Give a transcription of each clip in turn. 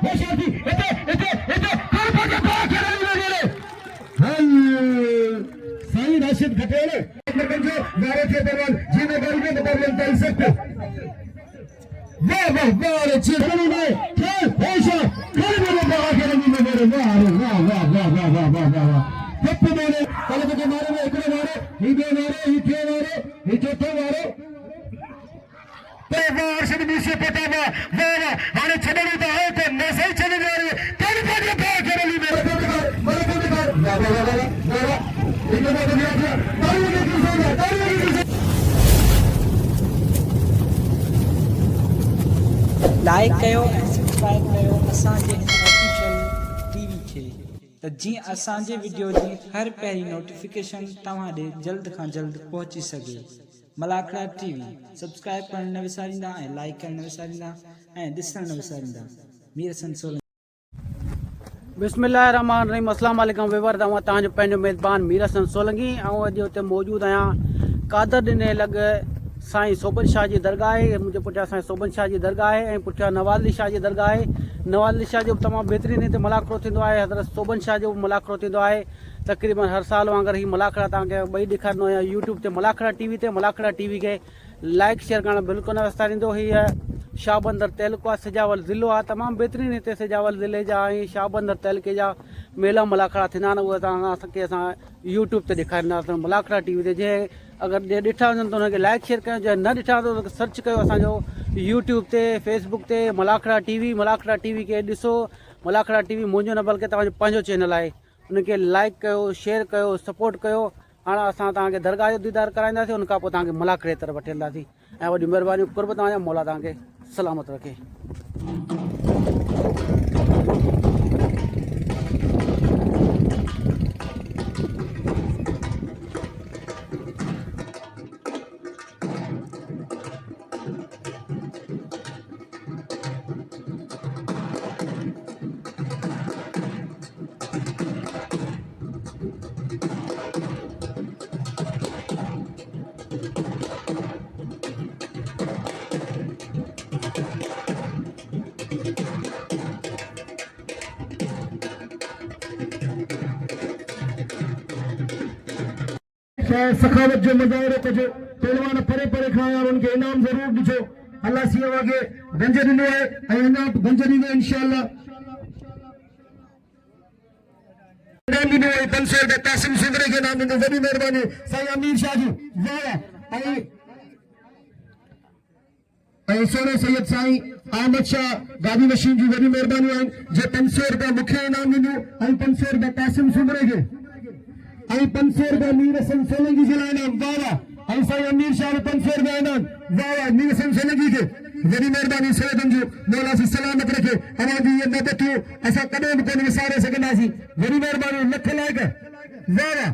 Koşardı. Ete. Karpacı Bağker'e göre. Sayın Raşit Khateli. Bence gayret ederler. Cine garibe mukabilen telsekti. Vah. Çiğdem'in de. Hoşa. Karpacı Bağker'e göre. Vah. Tepki böyle. Kalıbıcı marı ve ekle marı. Hide marı. Hiçotu marı. Şimdi bir şey petama. Vara. Hani çabuk da hayatı. Nasıl çabuk var? Karpacı Bağker'e göre. Like कयो ऐं subscribe कयो असांजे हिन official TV खे त जीअं असांजे video जी हर पहिरीं नोटिफिकेशन तव्हां ॾे जल्द खां जल्द पहुची सघे। मलाखड़ा टीवी सब्सक्राइब करण न विसारींदा ऐं लाइक करण न विसारींदा ऐं ॾिसण न विसारींदा। मीर हसन सोलंकी। बिस्मिल्लाहिर्रहमानिर्रहीम। अस्सलाम वालेकुम वेवर तव्हां तव्हांजो पंहिंजो मेज़बान मीर हसन सोलंकी ऐं अॼु हुते मौजूदु आहियां कादर ॾिने लॻ साईं सोबन शाह जी दरगाह आहे। मुंहिंजे पुठियां साईं सोबन शाह जी दरगाह आहे ऐं पुठियां नवाज़ अली शाह जी दरगाह आहे। नवाज़ अली शाह जो बि तमामु बहितरीनु हिते मलाखड़ो थींदो आहे। हज़रत सोबन शाह जो बि मलाखड़ो थींदो आहे। तक़रीबन हर साल वांगुरु ही मलाखड़ा तव्हांखे ॿई ॾेखारींदो आहियां यूट्यूब ते मलाखड़ा टीवी ते। मलाखड़ा टीवी खे लाइक शेयर करणु बिल्कुलु न विसारींदो। हीअ शाहबंदर तहलको आहे, सिजावल ज़िलो आहे। तमामु बहितरीनु हिते सिजावल ज़िले जा ऐं शाहबंदर तहलके जा मेला मलाखड़ा थींदा आहिनि। उहे तव्हांखे असां यूट्यूब ते ॾेखारींदासीं मलाखड़ा टीवी ते। जंहिं अगरि ॾिठा हुजनि त हुनखे लाइक शेयर कयो, जंहिं न ॾिठा त हुनखे सर्च कयो असांजो यूट्यूब ते फेसबुक ते मलाखड़ा टीवी खे ॾिसो। मलाखड़ा टीवी मुंहिंजो न बल्कि तव्हांजो पंहिंजो चैनल आहे। उनखे लाइक कयो, शेयर कयो, सपोर्ट कयो। हाणे असां तव्हांखे दरगाह जो दीदार कराईंदासीं, उन खां पोइ तव्हांखे मलाखड़े तरफ़ वठी हलंदासीं। ऐं वॾी महिरबानी कुर्ब तव्हांजा मौला तव्हांखे सलामत रखे। सखावत जो मुजाहिरो कजो। पहलवान परे खाया उनके इनाम जरूर ॾिजो। अल्लाह सी वागे गंज ॾिनो आहे ऐं अञा गंज ॾींदो इंशाअल्लाह। इनाम ॾिनो आहे 500 रुपया कासिम सुंदरे खे इनाम ॾिनो। वॾी महिरबानी साईं अमीर शाह जी वाह। ऐं सोने सैयद साईं अहमद शाह गादी मशीन जी वॾी महिरबानी आहिनि जे 500 रुपया मूंखे इनाम ॾिनो ऐं 500 रुपया कासिम सुंदरे खे ऐं 500 रुपया मीर हसन सोलंकी जे लाइ इनाम वाह। ऐं साईं अमीर शाह 500 रुपया इनाम वाह मीर हसन सोलंकी खे वॾी महिरबानी। सैयदन जो मौला से सलामत रखे। अवांजी ये मददूं असां कॾहिं बि कोन विसारे सघंदासीं। वॾी महिरबानी लख लाइक वाह।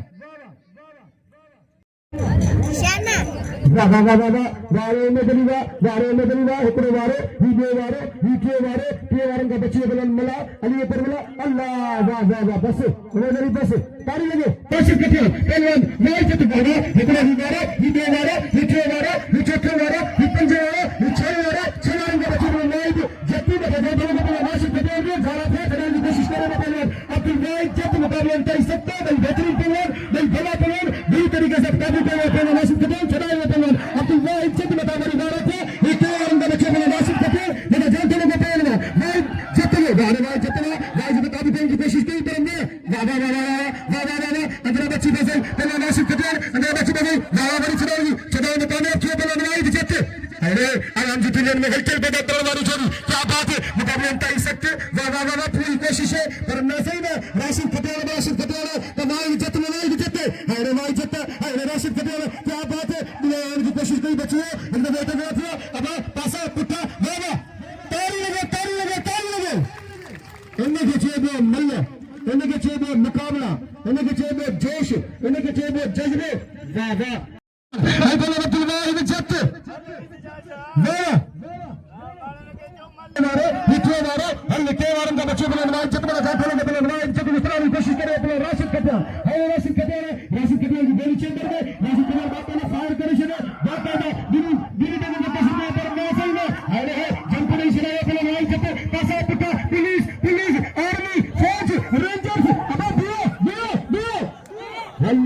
वारे मदनी हिकिड़ो वारो ही ॿियो वारो ही टियों वारो टे वारनि खां बची वञनि मला अली पर मला अल्लाह वाह बस वरी बस तारी लॻे कोशिशि कयो। पहलवान नई जत वारो हिकिड़ो ही वारो ही ॿियो वारो ही टियों वारो ही चौथों वारो ही पंजो वारो ही छह वारो छह वारनि खां बची वञनि नई जती में वाशिद कटियो घारा थे करण जी कोशिशि करे पहलवान अब्दुल वाहिद जत मुकाबले तई सकता है बेहतरीन पहलवान नहीं भला पहलवान बुरी तरीके से काबू कर पहलवान वाशिद कटियो चढ़ाए पहलवान अब्दुल वाहिद जत मुकाबले वारो थे ये के वारन का बच्चे वाला वाशिद कटियो जेना जानते लोग पहलवान वाहिद जत वाहिद काबू करने की कोशिश की पर ने वाह अंदर बच्ची बसे पहलवान वाशिद कटियो अंदर बच्ची बसे वाह बड़ी चढ़ाई में कामयाब किया पहलवान वाहिद जत। अरे आराम जी दुनिया में हलचल पैदा करने वाली जोड़ी क्या बात है। मुकाबले तय सकते वाह पूरी कोशिश है पर न सही में राशिद कटियो तो वाहिद जत अरे वाहिद जत अरे राशिद कटियो क्या बात है। की कोशिश नहीं बची है इनका बेटे गया था अब पासा पुट्ठा वाह तारी लगे इनके चेबो मल्ल इनके चेबो मुकाबला इनके चेबो जोश इनके चेबो जज्बे वाह अब्दुल वाहिद जत वाह हिटो वारो हल के वारन का बच्चे बने वाहिद जत बना जाते लोग बने वाहिद जत विस्तार की कोशिश करे अपने राशिद कटियो की गोली चेंबर में राशिद कटियो बात ने फायर करे छे बात ने दिली देने की कोशिश में पर न सही में अरे जंप नहीं छड़ाया अपने वाहिद जत पासा पुट्ठा पुलिस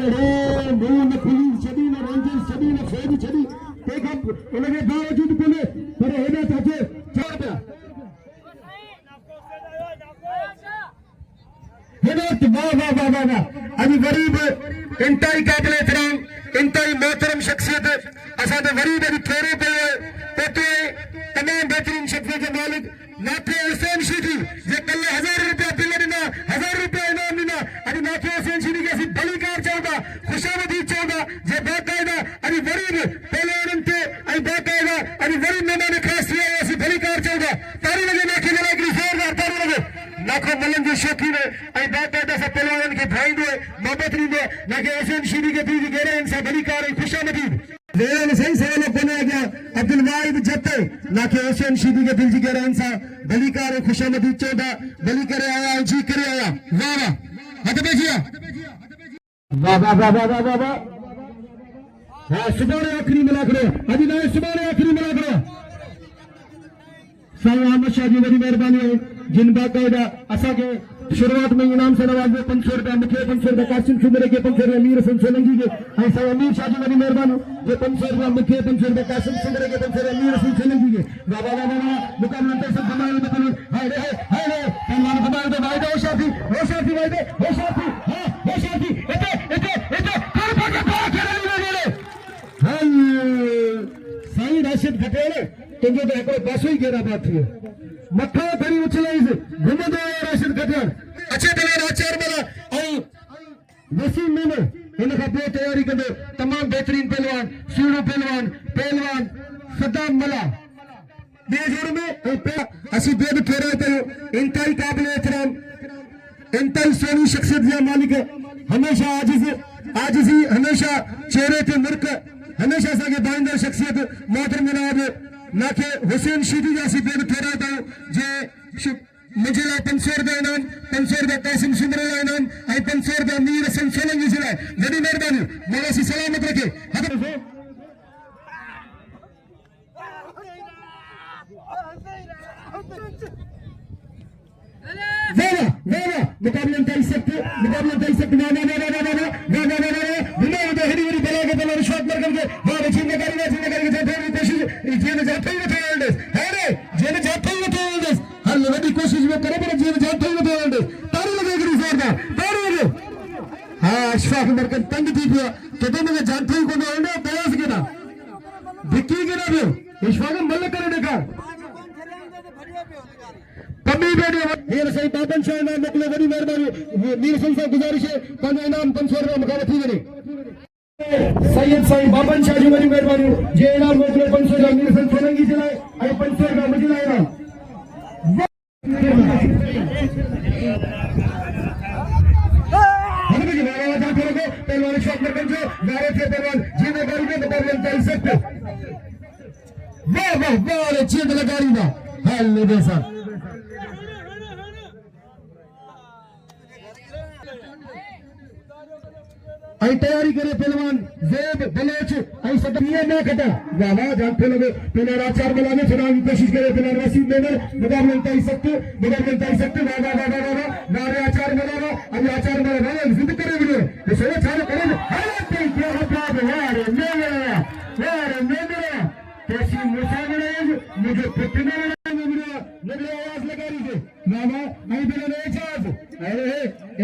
लड़े मुंह न पुलिस छड़ी न रंजिश छड़ी न फौज छड़ी तंहिंखां उनजे बावजूद कोन्हे पर हेॾा चाचे छा पिया वाह वाह वाह वाह वाह अभी गरीब इंतहाई काबिल एहतराम इंतहाई मोहतरम शख्सियत असां ते वरी बि थोरो पियो उते तमाम बेहतरीन शख्सियत के मालिक नाथे हुसैन शीदी जे कल 1000 रुपया बिल ॾिना 1000 रुपया इनाम ॾिना अॼु नाथे हुसैन शीदी खे असीं भली कार चवंदा ख़ुशामदी चवंदा जे बाक़ाइदा अॼु वरी बि पहलवाननि ते ऐं बाक़ाइदा अॼु वरी महिमान ख़ासि थी विया असीं भली कार चवंदा तारी लॻे नाखे जे लाइ हिकिड़ी ज़ोरदार तारी लॻे नाखो मलन जो शौक़ीन है ऐं बाक़ाइदा सां पहलवाननि खे भाईंदो आहे मोहबत ॾींदो आहे नाखे हुसैन शीदी खे दिलि जी गहराइनि सां भली कार ऐं ख़ुशामदी लेकिन सही सवाल कोने आ गया अब्दुल वाहिद जत नाखे हुसैन शीदी के दिल जी गहराइनि सां भली कार ऐं ख़ुशामदी चवंदा भली करे आया ऐं जी करे आया वाह वाह हथ में जिया वाह वाह वाह वाह वाह वाह वाह हाँ सुभाणे आखिरी मुलाक़ात अॼु न सुभाणे आखिरी मुलाक़ात साईं अहमद शाह जी वॾी महिरबानी आहे जिन बाक़ाइदा असांखे शुरुआत में इनाम से नवाज़ो 500 रुपया मुखे 500 रुपया कासिम सुंदर के 500 रुपया मीर हसन सोलंकी के ऐं साईं अमीर शाह जी वॾी महिरबानी जो 500 रुपया मुखे 500 रुपया कासिम सुंदर के 500 रुपया मीर हसन सोलंकी के वाह वाह वाह वाह मुकाबले पे सब बनाए मतलब हाय रे हाय रे पहलवान बनाए तो वायदे हो शाफी वायदे हो शाफी हां हो शाफी इते कर पाके बाहर खेलने लगे हाय साईं राशिद खटेल तुंहिंजो त हिकिड़ो पासो ई गेरा बात थी मथां खणी उछलाईसि घुमंदो आयो राशिद खटेल अचे भले आचार मला ऐं वसीम मेमन हिन खां पोइ तयारी कंदो तमामु बहितरीन पहलवान सुहिणो पहलवान सदाम मला ॿिए जोड़ में ऐं असीं ॿियो बि ठहिराए कयो इंतहाई क़ाबिल एहतराम इंतहाई सोनी शख्सियत जा मालिक हमेशा आजिज़ी हमेशा चेहरे ते मुर्क हमेशा असांखे भाईंदड़ शख्सियत मोहतरम जनाब नाखे हुसैन शीदी जा असीं ॿियो बि ठहिराए कयो जे मुझे 500 रुपया इनाम 500 रुपया कासिम सुंदर इनाम और 500 रुपया मीर हसन सोलंकी से बड़ी मेहरबानी मौला सी सलामत रखे मुकाबले तय सकते शॉट मार करके वहां बची करके कोशिश जेल जाते ही हर वही कोशिश में करे पर जेल जाते ही तारी लगे तारी लगे हाँ अशफाक मरकज तंग थी पियो तो मुझे जानते ही कोने होंगे प्रयास के ना भिक्की के ना पियो अशफाक मल करे देखा कभी बेटे ये सही बाबन शाह इनाम मोकले बड़ी मेहरबानी मीर हसन साहब गुजारिश है पंज इनाम 500 रुपया मुकाबला थी वने सैयद साईं बाबन शाह जी बड़ी मेहरबानी जे इनाम मोकले 500 रुपया मीर हसन सोलंकी जे लाए ऐं 500 रुपया मुझे लाए इनाम पहलवान शॉट में कंजो नारे थे पहलवान जीने गाड़ी में मुकाबले तय सकते वाह वाह वाह जीत लगारी ना हाल ले बेसा आई तैयारी करे पहलवान ज़ैब बलोच आई सदमिया ना कटा वाह वाह जानते लोग पहले आचार बनाने चुनाव की कोशिश करे पहले रसीद लेकर मुकाबले तय सकते वाह वाह वाह वाह नारे आचार बनाना अभी आचार बनाना जिद करे वीडियो ये सोच चालू करे हाय पे क्या होता है यार मेरा कैसी मुसाफिर मुझे पिटने मुझे आवाज लगा रही थी मामा आई पहले एजाज अरे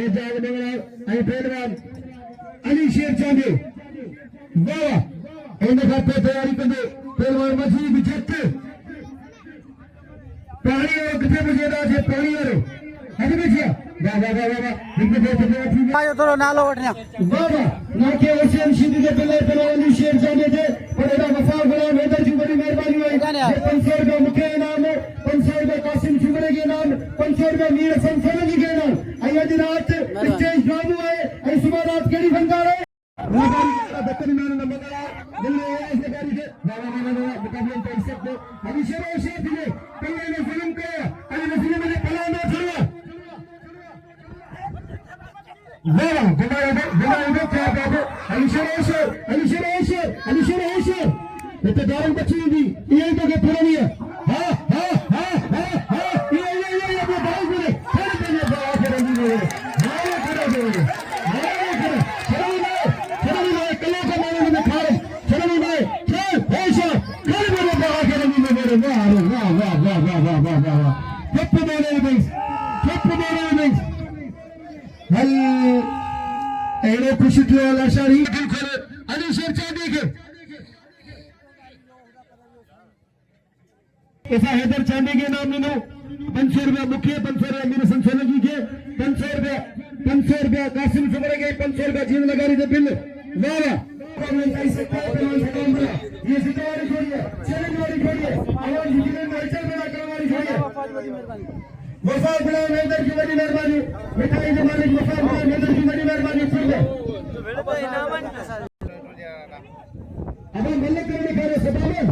एजाज बंगला आई पहलवान अली शेर चांदे वाह इन खाते तैयारी कंदे पहलवान मजी बिछत पानी और किथे मुझे राजे पानी और हद में किया वाह वाह वाह वाह इनके बहुत बहुत आयो थोरो नालो वठना वाह वाह नाके हुसैन शीदी के पहलवान अली शेर चांदे थे और एदा वफा गुलाम हैदर जी बड़ी मेहरबानी हुई 500 रुपया मुखे इनाम 500 रुपया कासिम सुगड़े के इनाम 500 रुपया मीर हसन सोलंकी के इनाम आई आज रात स्टेज ड्रामो है आई सुबह रात केड़ी फनकार है बेहतरीन नंबर दिल्ली आवाज लगारी थे वाह मुकाबले तय सकते अभी शेर थे पहले ने फिल्म किया अली ने फिल्म में पहला ना छोड़ा वाह घुमाए क्या बात है अली शेर इतने दारू बची हुई ये तो के पुरानी है हाँ ये अपने बाल बोले फिर मैंने बाल करेंगे एड़ो खुश थियो लाशारी दिल खोले अली शेर चांदी के ऐसा हैदर चांदी के नाम नो 500 रुपया मुखिया 500 रुपया मेरे संसोलगी के 500 रुपया कासिम सुमर के 500 रुपया जीवन लगारी दे बिल वाह ये सितारे छोड़िए चैलेंज वाली छोड़िए आवाज जिले में हलचल पैदा करने वाली छोड़िए वफा गुलाम हैदर की बड़ी मेहरबानी मिठाई के मालिक वफा गुलाम हैदर की बड़ी मेहरबानी सुन ले अब मल्ले करने खा रहे सभा में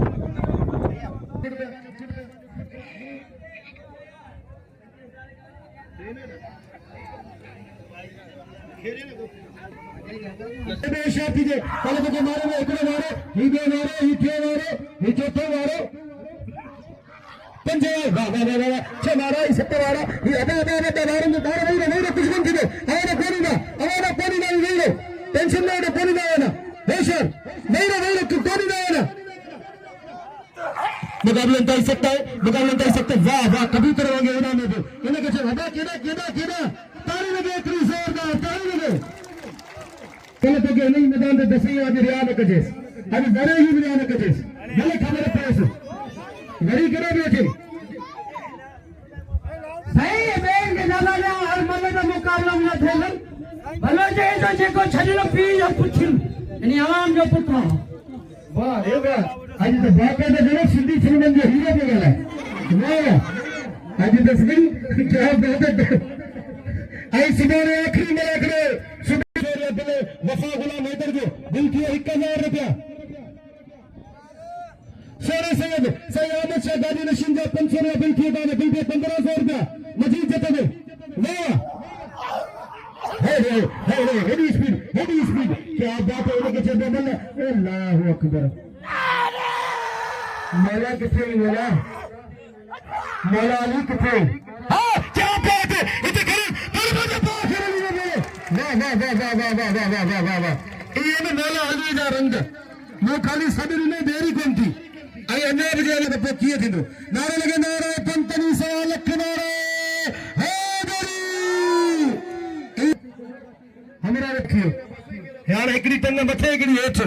कीजिए पहले तो मारे में एकड़े मारे ही दो मारे ही थे मारे ही चौथे मारे पंजे वाह वाह वाह वाह छह मारा ही सत्ते मारा ही अबे अबे अबे मारे में मारे नहीं कुछ नहीं कीजिए हमारा पानी नहीं लो टेंशन नहीं पानी ना आना बेशर नहीं पानी ना आना मुकाबला तय सकता है वाह वाह कभी करोगे इनाम में इन्हें कुछ हटा केदा ताली लगे इतनी जोरदार ताली लगे चलो तो के नहीं मैदान में दसई आज रियान कजेस आज बड़े ही रियान कजेस भले खबर पैस घड़ी करो बेटे सही है बेन के दादा ने हर मल्ले का मुकाबला में थे भलो जे तो जेको छडलो पी जो पुछिन यानी आवाम जो पुछो वाह रे वाह आज तो बापे तो जरूर सिंधी फिल्म जो हीरो पे गया वाह आज तो सिंह क्या बहुत आई सुबह आखिरी में आखिरी वफा गुलाम हैदर जो दिल की 1000 रुपया सोरे सैयद अहमद शाह गाजी नशीन जो 500 रुपया बिल किए दाने बिल पे 1500 रुपया मजीद जते में वाह हेडी स्पीड क्या बात है उनके चेहरे में अल्लाहू अकबर मौला किथे मौला अली किथे हां क्या बात है इतने करीब दरवाजा पास कर लिए वाह ये ना मौला अली जा रंग मैं खाली सदर ने देरी कोन थी आई अन्य बजे ने तो किए थी नारे लगे नारे पंतनी सवा लख नारे हैदरी हमरा रखियो यार एकड़ी टंग मथे एकड़ी हेठ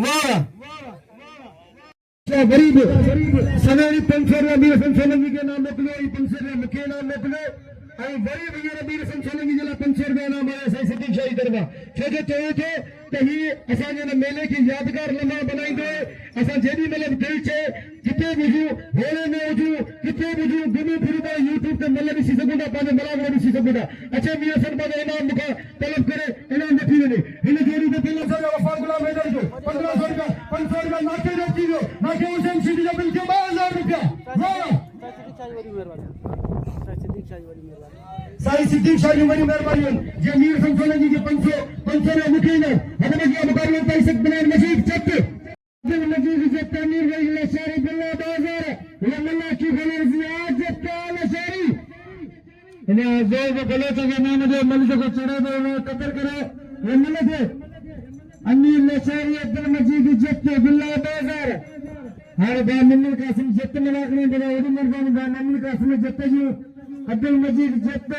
वाह गरीब सवेरी 500 रुपया वीर संसोलंगी के नाम मोकलो 500 रुपया मुखे नाम मोकलो आई बड़ी भैया वीर संसोलंगी जिला 500 रुपया नाम आया सही सिद्धि शाही दरबार छो जो चयो थे त ही असा ने मेले की यादगार लम्हा बनाई दे असा जेडी मतलब दिल छे किते बुझू होले में बुझू किते बुझू दुनु फिरदा YouTube पे मतलब इसी सगुदा पाने मलाग इसी सगुदा अच्छा मियां सन पाने इनाम मुका तलब करे इनाम नथी वने इन जोड़ी पे पहला सर वफा गुलाम हैदर जो 1500 रुपया 500 रुपया नाके रखी जो नाके हुसैन सिटी जो बिल के 12000 रुपया वाह साई सिद्दीक शाही बड़ी मेहरबानी जे मीर संसोलंगी के 500 में मुखी ने हमें ये मुकाबला तय सक बना मजीद चक अब्दुल मजीद जे तमीर वही लशारी बिल्ला बाजार ये मल्ला की खबर जियाद जे ताल शरी इन्हें जो गलत के नाम जो मल को चढ़े दो कतर करे ये मल्ला थे अमीर लशारी अब्दुल मजीद जे बिल्ला बाजार हर बा मिल कासिम जत में लागने बड़ा ओडी मेहरबानी बा मिल कासिम जत जो अब्दुल मजीद जत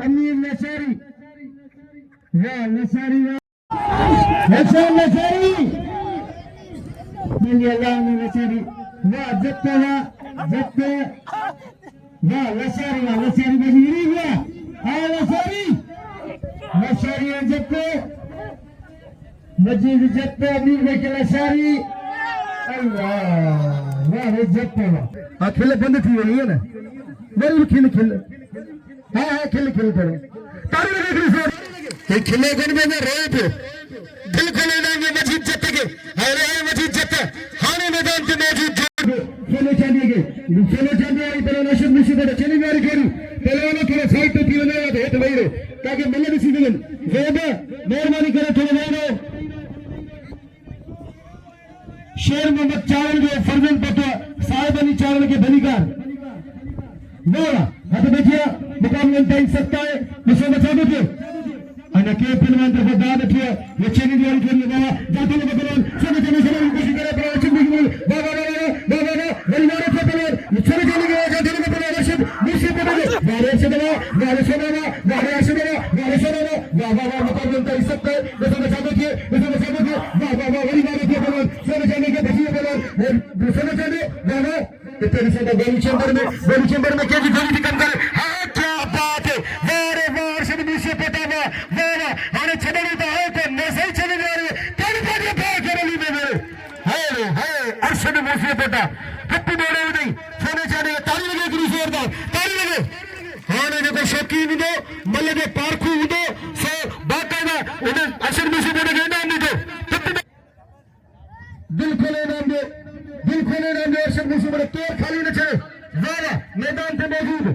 अमीर लशारी वाह लशारी मिल अल्लाह ने लशारी वाह जत वाह लशारी बजीरी वाह हां लशारी जत मजीद जत अमीर लशारी अल्लाह वाह जत वाह खेल बंद थी वही है ना मेरे खेल हाँ खेल करो तारी लगे ये खिले गुण में रोए पे दिल खोले लेंगे मजीद जत के अरे मजीद जत हाने मैदान के मौजूद खेलो चाहिए आई पर नशद मिशी पर चली मारी करी पहलवान थोड़ा साइड पे थी ना हेठ वही रो ताकि मल्ले भी सीधे जोबा मेहरबानी करे थोड़ा वही रो शेर मोहम्मद चावल जो फर्जन पता साहिब अली चावल के बलिकार बोला हाथ देखिए मुकाबला तय सकता है मुझे बचा दो अना के पहलवान तरफ दाद किया ये चेनी दिवाली के लिए बाबा जाते लोग पहलवान सब जने सब कोशिश करे पहलवान चुप नहीं बोल बाबा बड़ी मारे थे पहलवान चले चले गए जाते लोग पहलवान रशिद मुझसे पकड़ वारे अर्शदवा वारे सोनावा वारे अर्शदवा वारे सोनावा वाह वाह वाह मुकाबले का इस सकते वैसे बचा देखिए वाह वाह वाह वही वाले के बलन सोने जाने के बचिए बलन सोने जाने वाह वाह तेरे से तो गोली चेंबर में क्या जी गोली कम कर हां क्या बात है वारे वाह अर्शद मुझसे पता ना वाह वाह अरे छड़े तो है तो नसे चले जा रहे तेरे को भाग रही में मेरे हाय अर्शद मुझसे पता कत्ती बोले नहीं सोने जाने ताली लगे गुरु जोरदार ताली लगे हाने देखो शौकीन दो मल्ले दे पारखू दो सो बाकायदा उन्हें अर्शद मुझसे बोले गए नाम नहीं दो दिल खोले नाम दे अर्शद मुझसे बोले तोड़ खाली न चले वाह मैदान पे मौजूद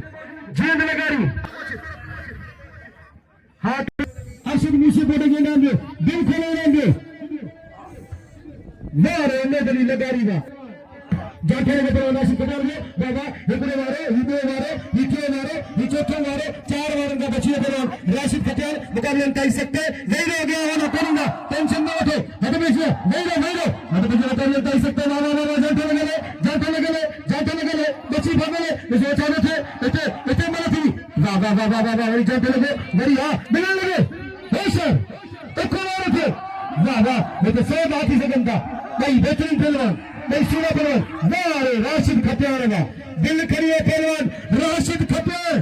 जींद लगारी हाथ अर्शद मुझसे बोले गए नाम दे दिल खोले नाम दे वारे मैदानी लगारी वाह जाके बता नासी कटार में बाबा हिबरे वारे हिचे वारे चार वारन का बचिए बना राशिद खटियाल मुकाबले में कर सकते नहीं रह गया वाला करूंगा टेंशन ना उठो हट बेसिए नहीं रो हट बेसिए मुकाबले कर सकते वाह जाते लगे बची भागले मुझे अचानक थे इतने मारा थी वाह वही जाते लगे मेरी हां मिलने लगे होशर एक और थे वाह मैं तो सब आती से बनता भाई बेहतरीन पहलवान नहीं सुना पहलवान वाह राशिद खटियाल का दिल करिए पहलवान राशिद खटियाल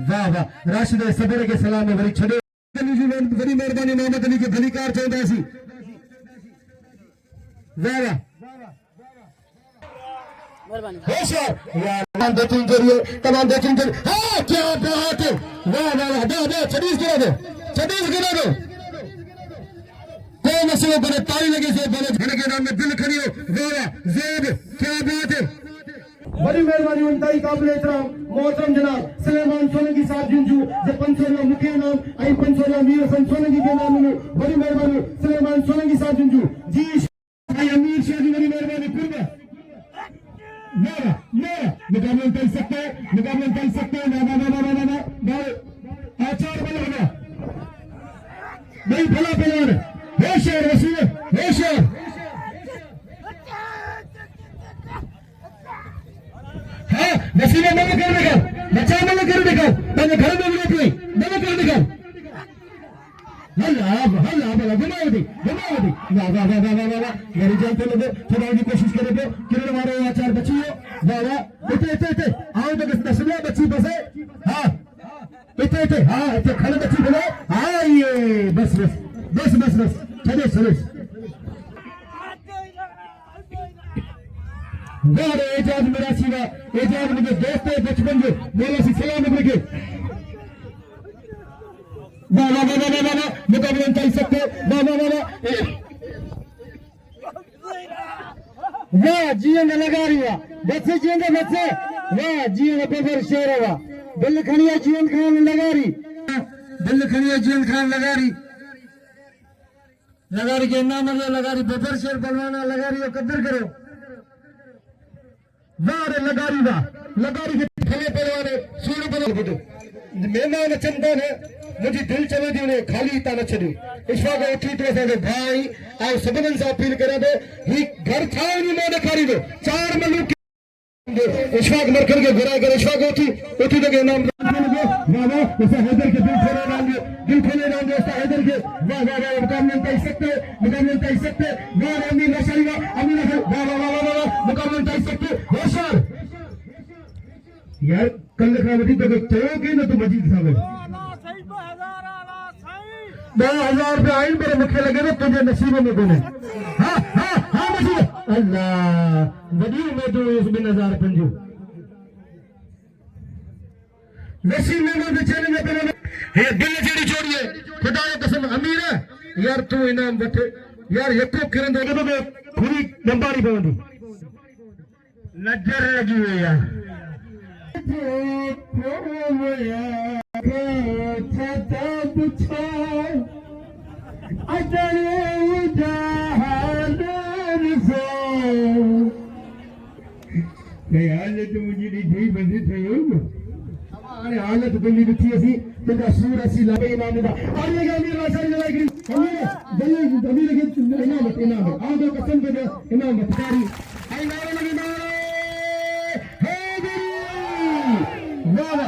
वाह राशिद सवेरे के सलाम में बड़ी छड़े न्यूजीलैंड बड़ी मेहरबानी मोहम्मद अली के भलीकार चाहता सी वाह तमाम बेहतरीन जरिए हाँ क्या बात है वाह दे छब्बीस गिरा दो कोई मसले बने ताली लगे से बने झड़ के नाम में दिल खड़ियो वाह जेब क्या बात है बड़ी मेहरबानी उनताई काबिल एहतराम मोहतरम जनाब सुलेमान सोलंकी साहब जिंजू जे पंचोला मुखे नाम आई पंचोला मीर हसन सोलंकी के नाम में बड़ी मेहरबानी सुलेमान सोलंकी साहब जिंजू जी भाई अमीर शाह जी बड़ी मेहरबानी कुर्बा मुकाबले कर सकते ना आचार बन लगा नहीं भला पहलवान होशियार होशियार हाँ वसीले मैंने कर देखा बच्चा मैंने कर देखा मैंने घर में भी मैंने कर देखा हल्ला भला घुमाओ वाह मेरी जान तो लोगों थोड़ा की कोशिश करे तो किरण मारो आचार बची हो वाह इतने आओ तो किस नस्ल बच्ची बसे हाँ इतने हाँ इतने खड़े बच्ची बोले हाँ ये बस चले वाह एजाज मेरा सीवा एजाज मुझे दोस्त है बचपन जो बोला सी सलाम के वाह मुकाबले कर सकते वाह जीएंगे लगा रही वाह बच्चे जीएंगे वाह जीएंगे पेपर शेर हुआ दिल खड़िया जीएन खान लगा रही के नाम लगा रही पेपर शेर बनवाना लगा रही कदर करो वाह लगा रही के फले पलवाने सूर बनो मेहमान चंदा ने मुझे दिल चले दी उन्हें खाली ताना छड़ी इशफाक उठी तो से भाई आओ सबन से अपील करे दो ही घर था नहीं मोने खारी दो चार मलूक इशफाक मरकर के गुराई कर इशफाक उठी तो के नाम वाह ऐसा हैदर के दिल खोले नाम दोस्त हैदर के वाह मुकाबले कर सकते वाह अमीर नशरी वाह मुकाबले कर सकते होशियार यार कल खावती तो चलोगे ना तो मजीद साहब 2000 रुपये आइन मेरे मुखे लगे ना तुझे नसीबों में बोले हाँ नसीब अल्लाह वडी में तो इसमें नजार पंजो नसीब में बेचारे में पहले ये दिल जेड़ी छोड़िए खुदा की कसम अमीर है यार तू इनाम बटे यार यको किरण दो तो पूरी नंबारी पवंदी नजर लगी हुई यार हालत मुझे ढी बंदी थी हालत बंदी थी असी तो सूर असी लावे इनाम दा और ये गामी रासरी लगाई गई अमीर के इनाम आओ तो कसम पे इनाम बतारी आई नारे लगी नारे हे वाह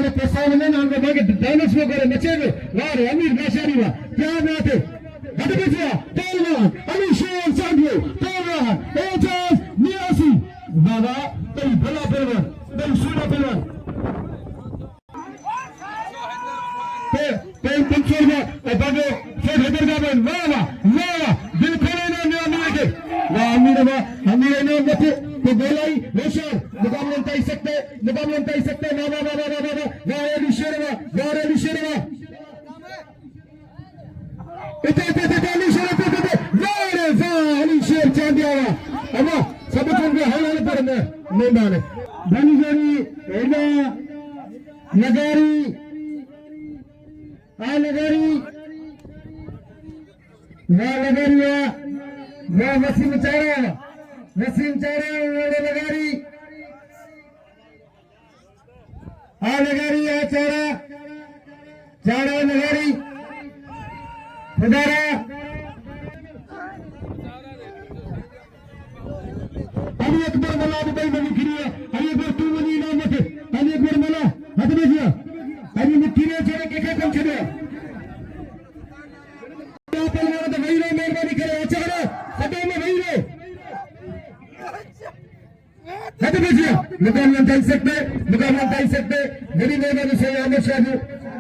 वारे पैसा में ना हमको बाकी डांस वो करे नचे में वारे अमीर नाशारी वा क्या बात है हट गया पहलवान अली शेर चांदियो पहलवान एजाज नियासी बाबा तई भला पहलवान तई सूरा पहलवान पे पंचर में बाबू से हैदर का बन वाह दिल खोले ना अमीर के वाह अमीर ने मत तो बोलाई होशियार मुकाबला तय सकते वाह अली शेर अली शेर चांदिया अम्मा सब के हवाले पर मेहमान बनीजोरी एना नगारी आ नगारी नगारिया वसीम चारा नगारी आ नगारी आ चारा नगारी खुदारा अली अकबर मला भाई बनी खिरी है अली अकबर तू बनी नाम मत अली अकबर मला हाथ में दिया अली मिट्टी ने छोड़े के कम छड़े तो पहलवान तो वही रे मेहरबानी करे चारा सदे में वही रे हाथ में दिया मुकाबला तय सकते मेरी मेहरबानी से आमिर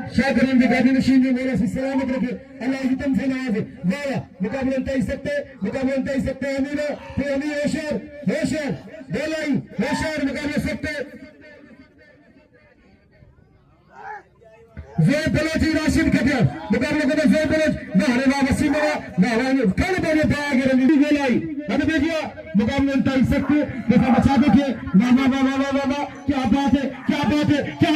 शाह करीम की गाड़ी नशीन जी मेरा सलामत रखे अल्लाह की तुम से नवाजे वाला मुकाबला तय सकते अमीर फिर अमीर होशियार बेलाई होशियार मुकाबला सकते जोर बलोची राशिद कटिया मुकाबला को जोर बलोच नहरे वा वसीम नहरे कल बोले बाग रंगी बेलाई हद देखिए मुकाबला तय सकते देखो बचा देखिए वाह क्या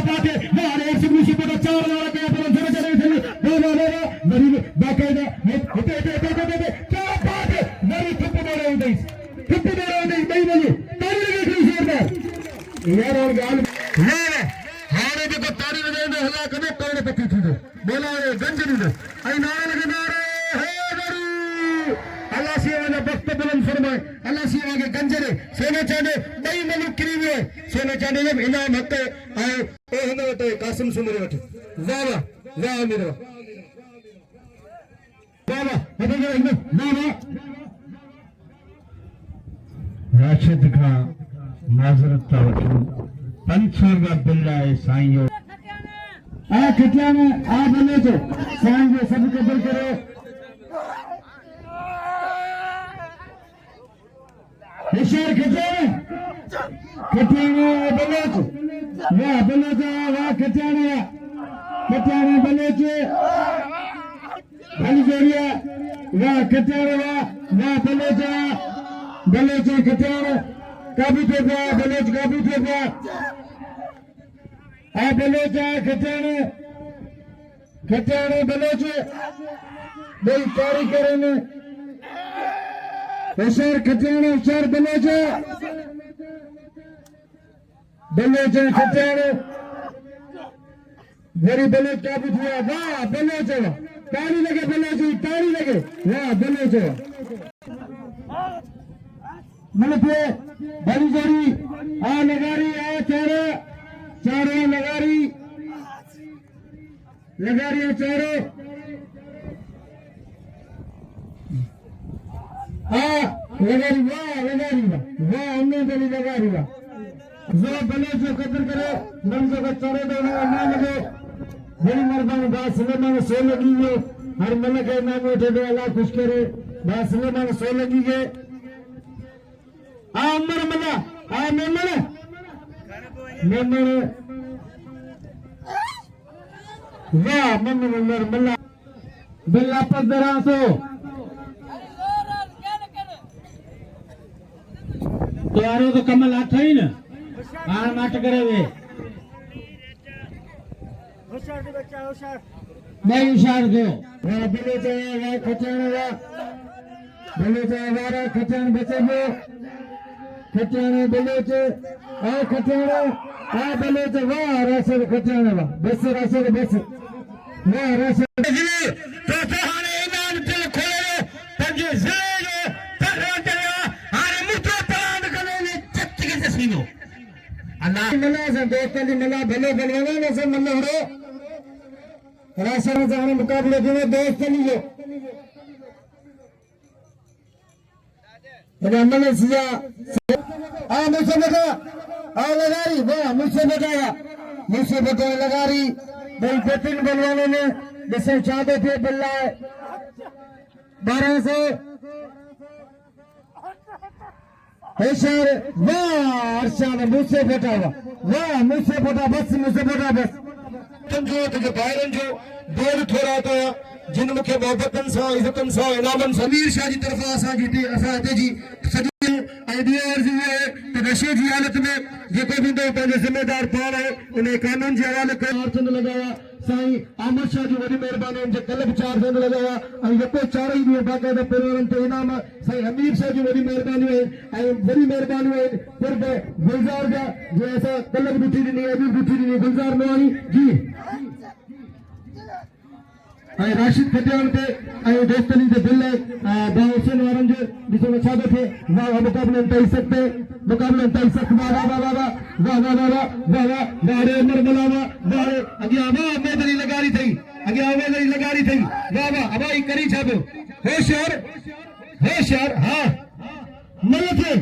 बात है नहरे एक से पता चार वाला क्या पर जरा चले गरीब बाकायदा होते क्या बात है मेरी ठप्पू दे रहे नहीं बोलिए ताली लगे कोई जोरदार यार और गाल हारे देखो ताली बजाए में हल्ला करने पड़ने पत्ती थी तो बोला ये गंजनी दे आई नारे लगे नारे हैदरू अल्लाह से वाला वक्त बुलंद फरमाए अल्लाह से आगे गंजरे सोना चांदी बई मलुक करीब है सोना चांदी जब इनाम हते आए ओ हने वटे कासिम सुंदर वटे वाह मेरा बाबा हटे गए ना राशिद का माजरत तवक्कुल पंचर का बिल्ला है साईं आ खटिया में आ बने तो साईं जो सब कबूल करो होशियार खटिया में बने तो वाह खटिया में बने तो भली जोड़िया वाह खटिया वाह बलोच खटिया काबू थे बलोच आ बलोच खटिया बलोच बई कारी करे होशियार खटिया बलोच खटिया मेरी बलोच काबू हुआ वाह बलोच ताली लगे वाह बलोच मलपे बड़ी जोड़ी आ नगारी आ चारों नगारी चारों आ लगारी वाह हमने बड़ी लगारी वाह जो बने जो कदर करे नमजो का चारों दोनों ना लगे बड़ी मर्दान बात सुलेमान सो लगी है हर मलक है नाम उठे दे अल्लाह खुश करे बात सुलेमान सो लगी है अमर मना मेमण वाह मेमण मल्ला बिल्ला पदरा सो तैयारो तो कमल आठ ही ना आन माट करे वे होशियार के बच्चा मैं होशियार दो वाह बिले जाए वाह खचान बिले जाए वाह खचान बचे वो खटियाने बलोच आ बलोच वाह रसद खटियाने वाह बस वाह रसद तो हाने ईमान दिल खोले पंजे ज़ेरो तरह तरह हाने मुतो पलांद कने चत्ती के सीनो अल्लाह मल्ला से दोस्तों दी मल्ला भले भले ने से मल्ला हो राशन जाने मुकाबले में दोस्त नहीं हो मेरा मलेशिया आ मुझसे बेटा आ लगारी वाह मुझसे बेटा लगारी भाई दो-तीन बलवानों ने जैसे चाहते थे बल्ला 1200 होशियार वाह अर्शाद मुझसे बेटा वाह मुझसे बेटा बस जो बाहर जो दौर थोड़ा तो जिन मुख्य मोहब्बतन सा इज्जतन सा इनामन समीर शाह जी तरफा असा जीते असा जी सजी आइडिया अर्जी है तो नशे जी हालत में जेको भी दो पंहिंजो जिम्मेदार पाण है उन्हें कानून जे हवाले कर चंद लगाया साईं आमद शाह जी वॾी महिरबानी उनजे कल्ह 4 चंद लगाया ऐं जेको 4 ई ॾींहं बाक़ाइदा परिवारनि ते इनाम साईं हमीर शाह जी वॾी महिरबानी है ऐं वॾी महिरबानी है कुर्ब गुलज़ार जा जो असां कल्ह बि ॾिठी ॾिनी अॼु बि ॾिठी ॾिनी गुलज़ार नवानी जी ऐं राशिद खटियान ते ऐं दोस्तनी जे दिल बा हुसैन वारनि जो ॾिसो छा थो थिए वाह मुक़ाबले तई सकते वाह वाह वाह उमर मलावा वाह अॻियां वाह मेदरी लगारी थई वाह अब ई करी छा पियो होशियार हा मल थे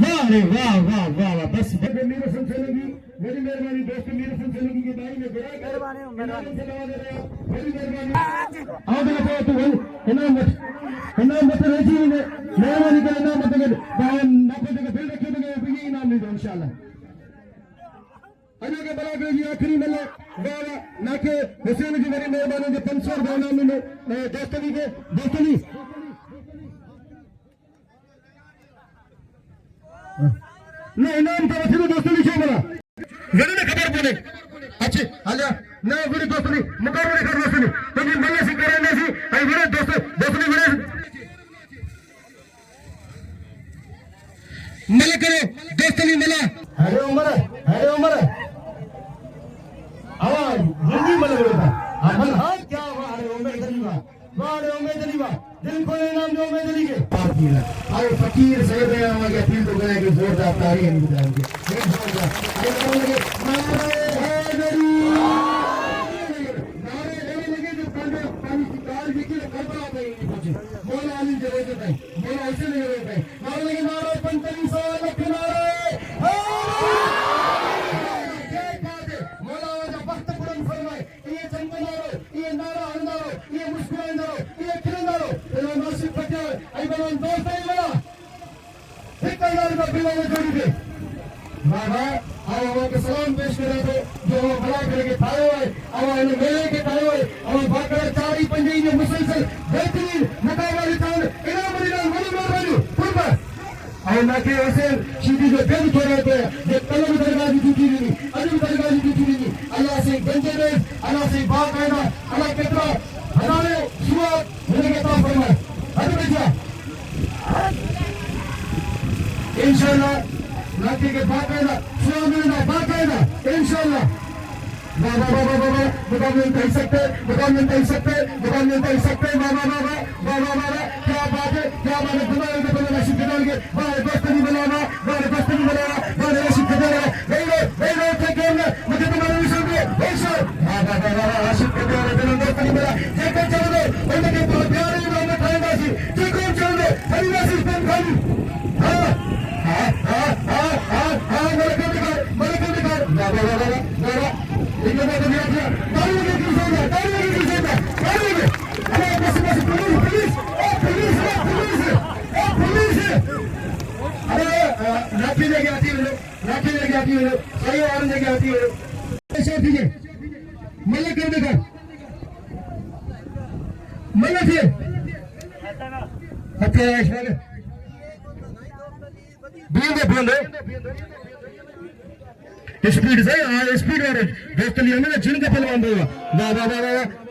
वाह रे वाह बस मीर हसन सोलंकी बड़ी मेहरबानी दोस्त मीर हसन सोलंकी के भाई ने बड़ा मेहरबानी बड़ी मेहरबानी आओ देखो तू इनाम मत रही ने मेहरबानी कर इनाम मत कर बाहर ना पे के बिल रखे बगे ये इनाम नहीं दो इंशाल्लाह अजो के बला जी आखिरी मिले वाह नाके हुसैन जी बड़ी मेहरबानी के 500 रुपए इनाम मिले दोस्तनी ना इनाम तो वठी दोस्तनी छो बला वरी ने खबर पड़े अच्छे हलिया ना वरी दोस्तनी मुकाबले कर दोस्तनी तो जी मल्ले से कराने सी आई वरी दोस्तनी वरी मल करो दोस्तनी मला अरे उमर आवाज जल्दी मल करो अमल हां क्या वाह रे उमर दलीवा दिल को इनाम जो उमर दली के पार किया आओ फकीर सही गया हमारे अपील तो गया कि जोरदार तारीफ हम बताएंगे मोला अली जरूरत है मोला ऐसे नहीं जरूरत है नारे लगे नारे 45 लख नारे मोला वजह वक्त बुलंद फरमाए ये चंदनारो ये नारा अंदारो ये मुस्कुरांदारो ये खिलंदारो इन्हों नासिब पटिया आई बलन दोस्त है बड़ा 1000 का बिल में जोड़ी दे बाबा आओ के सलाम पेश करे तो जो भला करके थायो है आओ इन मेले के थायो है और बाकर 4 5 में मुसलसल बेहतरीन मुकाबले तान इनाम मेहरबानी कुर्बा और ना के ऐसे सीधी जो दिल छोड़े थे ये कलम दरगाह की टूटी नहीं अजब दरगाह की टूटी नहीं अल्लाह से गंजे में अल्लाह से बाकायदा अल्लाह कितना हजारों सुआ मिलने के तौर पर मैं अजब बेटा इंशाल्लाह लाठी के बाकायदा सुआ मिलना बाकायदा इंशाल्लाह मुकाबले कर सकते वाह क्या बात है खुदा के बने नसीब बनाएंगे वाह दोस्ती बनाना वाह नसीब बनाना नहीं थे गेम में मुझे तुम्हारे विषय में ऐसा नसीब के द्वारा दिल दोस्ती बना जेको चल दो उनके प्यार ही में खाएगा सी जेको चल दो हरी नसीब पेन खाली हां मलक दिखा वाह इनमें तो दिया ताली लगे अरे बस पुलिस अरे लाठी लेके आती है सही और लेके आती है ऐसे ठीक है मल्ले कर देखा मल्ले थे हत्या वाले बंद स्पीड से स्पीड वाले दोस्त लिया मैंने जिनके पहलवान देगा वाह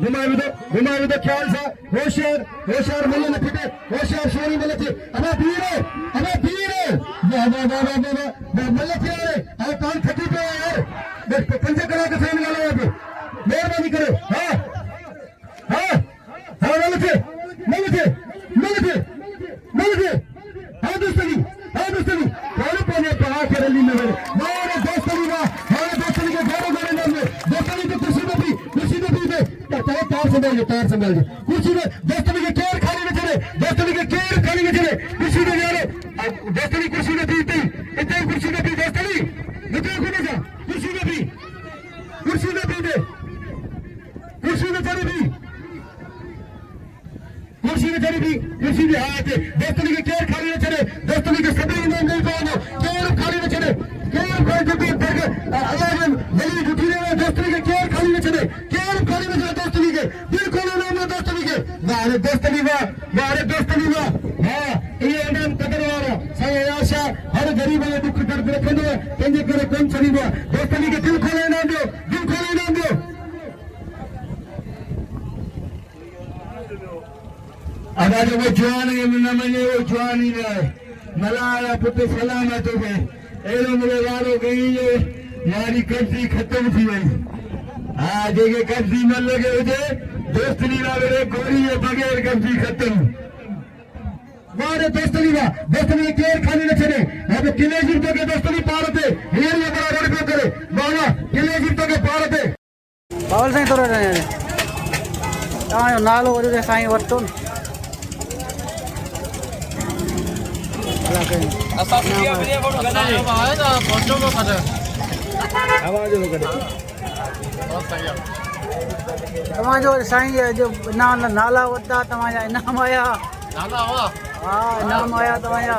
घुमा भी दो ख्याल सा होशियार मिले न फिटे होशियार शोरी मिले थे अबे बीरो वाह मिले थे यार और कान खटी पे यार पंजे करा के फैन वाला यहाँ पे मेहरबानी करो हाँ मिले थे हाँ दोस्तनी कौन पहले पढ़ा कर जल्दी में मेरे दोस्तनी का हमारे दोस्तनी के घरों घरों नाम में दोस्तनी के कुर्सी में भी दे चाहे तार संभाल दे कुर्सी में दोस्तनी के केयर खाली में चले दोस्तनी के केयर खाली में चले कुर्सी में यार दोस्तनी कुर्सी में भी इतने कुर्सी में भी दोस्तनी निकल खुले जा कुर्सी में भी दे कुर्सी में चली भी कुर्सी में हाथ दोस्तनी के केयर खाली में चले दोस्तनी के सभी नाम नहीं पाओ केयर खाली में चले केयर खाली जो भी अल्लाह वली उठी रहे दोस्तनी के केयर खाली में चले केयर खाली में चले दोस्तनी के दिल खोलो नाम है दोस्तनी के वारे दोस्तनी वाह हां ये नाम कदर वाला साईं आशा हर गरीब जो दुख दर्द रखंदो पंहिंजे करे कोन छॾींदो दोस्तनी के दिल खोलो नाम दो अदा जो वो जवान न मने वो जवान ही न मलाया पुत्र सलामत हो गए एड़ो मुझे वारो गई जो मारी कब्जी खत्म थी वही हाँ जेके कब्जी न लगे हुजे दोस्तनी वाले गोरी बगैर कब्जी खत्म मारे दोस्तनी के केयर खाली न छे अब किले जीतो के दोस्तनी पार थे हेर ये बड़ा रोड पे करे बाबा किले जीतो के पार थे बावल साईं थोरो तव्हांजो नालो वरी साईं वरितो तव्हांजो साईं जो नाला वरिता तव्हांजा इनाम आया हा इनाम आया तव्हांजा